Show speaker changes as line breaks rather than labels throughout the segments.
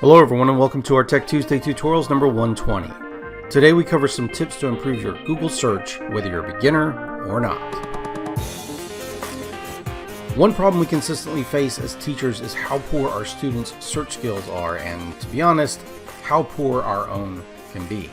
Hello everyone and welcome to our Tech Tuesday tutorials number 120. Today we cover some tips to improve your Google search, whether you're a beginner or not. One problem we consistently face as teachers is how poor our students' search skills are, and to be honest, how poor our own can be.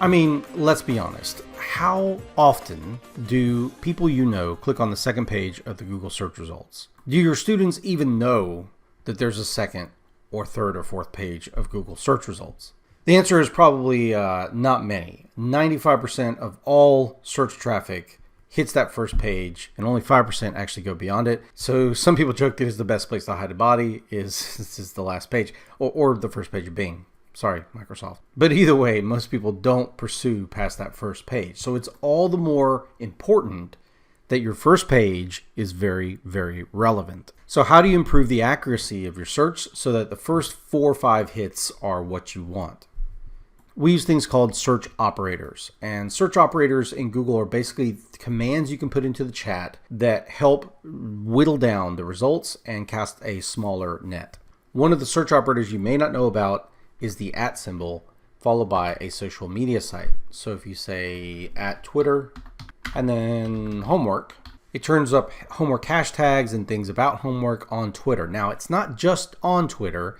I mean, let's be honest. How often do people you know click on the second page of the Google search results? Do your students even know that there's a second or third or fourth page of Google search results? The answer is probably not many. 95% of all search traffic hits that first page and only 5% actually go beyond it. So some people joke that it's the best place to hide a body is the last page or the first page of Bing. Sorry, Microsoft. But either way, most people don't pursue past that first page. So it's all the more important that your first page is very, very relevant. So how do you improve the accuracy of your search so that the first 4 or 5 hits are what you want? We use things called search operators. And search operators in Google are basically commands you can put into the chat that help whittle down the results and cast a smaller net. One of the search operators you may not know about is the @ symbol followed by a social media site. So if you say @Twitter and then homework, it turns up homework hashtags and things about homework on Twitter. Now, it's not just on Twitter,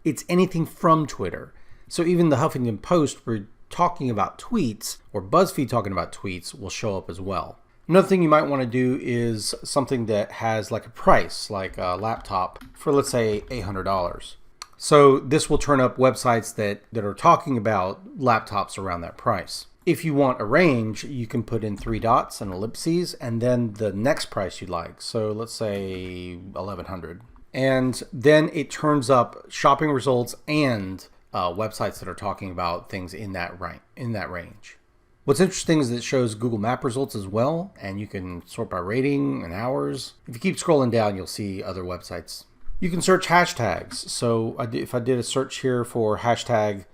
it's anything from Twitter. So even the Huffington Post, we're talking about tweets, or BuzzFeed talking about tweets, will show up as well. Another thing you might want to do is something that has like a price, like a laptop for, let's say, $800. So this will turn up websites that are talking about laptops around that price. If you want a range, you can put in 3 dots and ellipses and then the next price you'd like. So let's say $1,100. And then it turns up shopping results and websites that are talking about things in that range. What's interesting is that it shows Google Map results as well, and you can sort by rating and hours. If you keep scrolling down, you'll see other websites. You can search hashtags. So if I did a search here for hashtag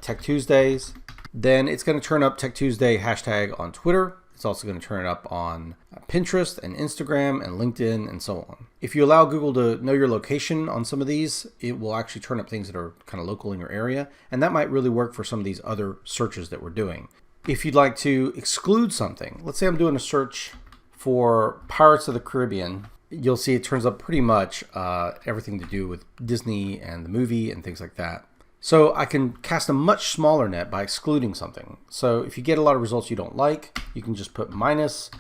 Tech Tuesdays, then it's going to turn up Tech Tuesday hashtag on Twitter. It's also going to turn it up on Pinterest and Instagram and LinkedIn and so on. If you allow Google to know your location on some of these, it will actually turn up things that are kind of local in your area. And that might really work for some of these other searches that we're doing. If you'd like to exclude something, let's say I'm doing a search for Pirates of the Caribbean, you'll see it turns up pretty much everything to do with Disney and the movie and things like that. So I can cast a much smaller net by excluding something. So if you get a lot of results you don't like, you can just put minus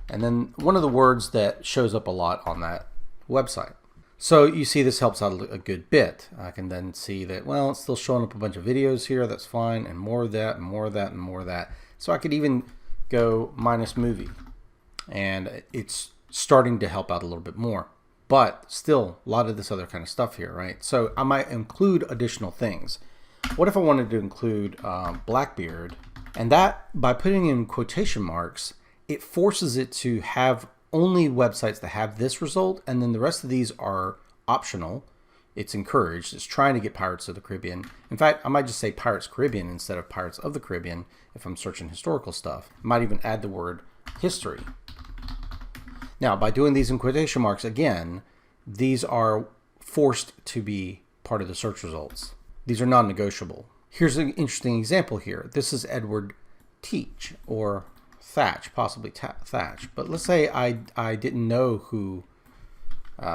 and then one of the words that shows up a lot on that website. So you see this helps out a good bit. I can then see that, well, it's still showing up a bunch of videos here. That's fine. And more of that and more of that and more of that. So I could even go minus movie and it's starting to help out a little bit more. But still, a lot of this other kind of stuff here, right? So I might include additional things. What if I wanted to include Blackbeard? And that, by putting in quotation marks, it forces it to have only websites that have this result, and then the rest of these are optional. It's encouraged. It's trying to get Pirates of the Caribbean. In fact, I might just say Pirates Caribbean instead of Pirates of the Caribbean if I'm searching historical stuff. I might even add the word history. Now, by doing these in quotation marks, again, these are forced to be part of the search results. These are non-negotiable. Here's an interesting example here. This is Edward Teach, or Thatch, possibly Thatch. But let's say I didn't know who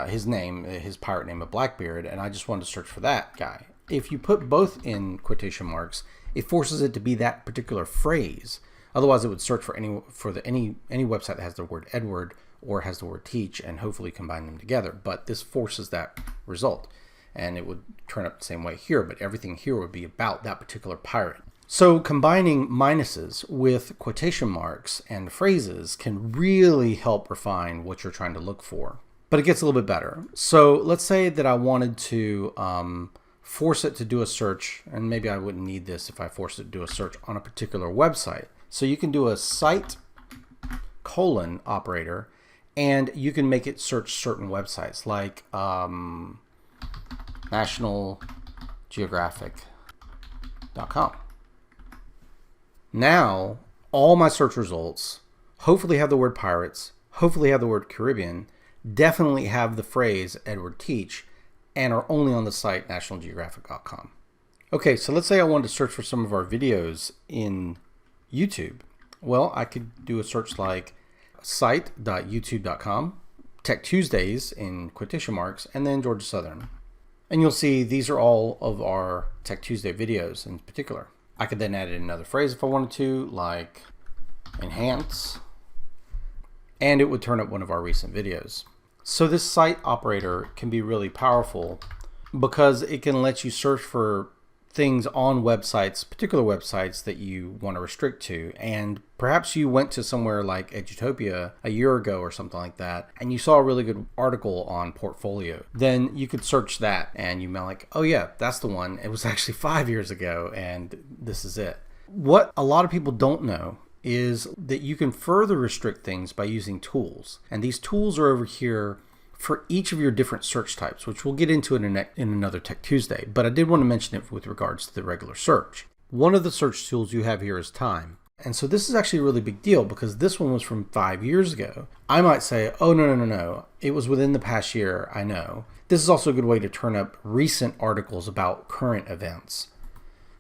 his pirate name of Blackbeard, and I just wanted to search for that guy. If you put both in quotation marks, it forces it to be that particular phrase. Otherwise, it would search for any website that has the word Edward or has the word teach and hopefully combine them together. But this forces that result. And it would turn up the same way here, but everything here would be about that particular pirate. So combining minuses with quotation marks and phrases can really help refine what you're trying to look for. But it gets a little bit better. So let's say that I wanted to force it to do a search, and maybe I wouldn't need this if I forced it to do a search on a particular website. So you can do a site : operator, and you can make it search certain websites like nationalgeographic.com. Now, all my search results hopefully have the word pirates, hopefully have the word Caribbean. definitely have the phrase Edward Teach and are only on the site nationalgeographic.com. Okay, so let's say I wanted to search for some of our videos in YouTube. Well, I could do a search like site.youtube.com, Tech Tuesdays in quotation marks, and then Georgia Southern. And you'll see these are all of our Tech Tuesday videos in particular. I could then add in another phrase if I wanted to, like enhance, and it would turn up one of our recent videos. So this site operator can be really powerful because it can let you search for things on websites, particular websites that you want to restrict to. And perhaps you went to somewhere like Edutopia a year ago or something like that, and you saw a really good article on portfolio. Then you could search that and you might like, oh yeah, that's the one. It was actually 5 years ago and this is it. What a lot of people don't know is that you can further restrict things by using tools. And these tools are over here for each of your different search types, which we'll get into in another Tech Tuesday. But I did want to mention it with regards to the regular search. One of the search tools you have here is time. And so this is actually a really big deal because this one was from 5 years ago. I might say, oh, no. It was within the past year, I know. This is also a good way to turn up recent articles about current events.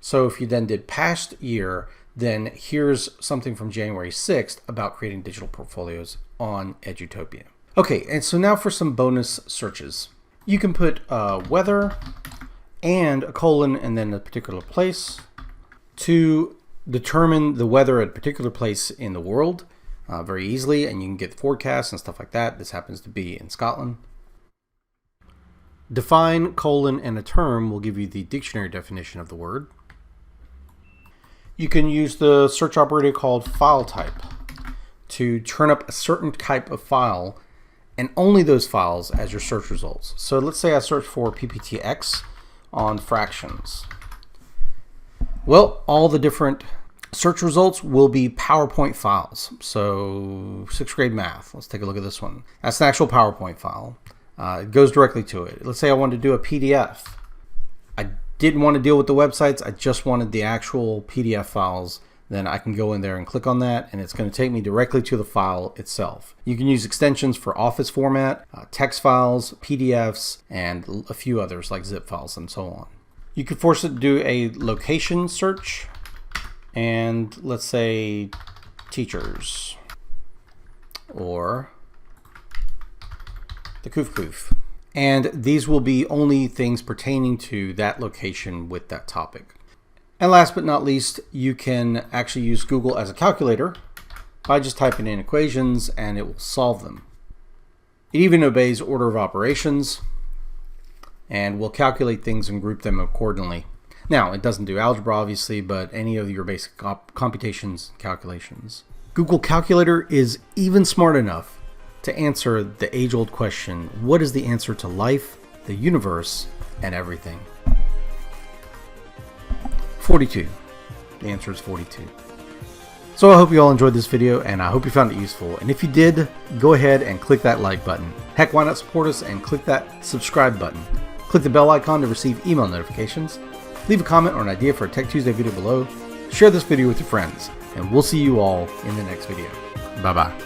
So if you then did past year, then here's something from January 6th about creating digital portfolios on Edutopia. Okay, and so now for some bonus searches. You can put weather and a colon and then a particular place to determine the weather at a particular place in the world very easily, and you can get forecasts and stuff like that. This happens to be in Scotland. Define, colon, and a term will give you the dictionary definition of the word. You can use the search operator called file type to turn up a certain type of file and only those files as your search results. So let's say I search for PPTX on fractions. Well, all the different search results will be PowerPoint files. So 6th grade math, let's take a look at this one. That's an actual PowerPoint file. It goes directly to it. Let's say I wanted to do a PDF. I didn't want to deal with the websites, I just wanted the actual PDF files. Then I can go in there and click on that, and it's going to take me directly to the file itself. You can use extensions for Office format, text files, PDFs, and a few others like zip files and so on. You could force it to do a location search, and let's say teachers, or the Koof. And these will be only things pertaining to that location with that topic. And last but not least, you can actually use Google as a calculator by just typing in equations and it will solve them. It even obeys order of operations and will calculate things and group them accordingly. Now, it doesn't do algebra obviously, but any of your basic computations, calculations. Google Calculator is even smart enough to answer the age-old question, what is the answer to life, the universe, and everything? 42. The answer is 42. So I hope you all enjoyed this video and I hope you found it useful. And if you did, go ahead and click that like button. Heck, why not support us and click that subscribe button. Click the bell icon to receive email notifications. Leave a comment or an idea for a Tech Tuesday video below. Share this video with your friends. And we'll see you all in the next video. Bye-bye.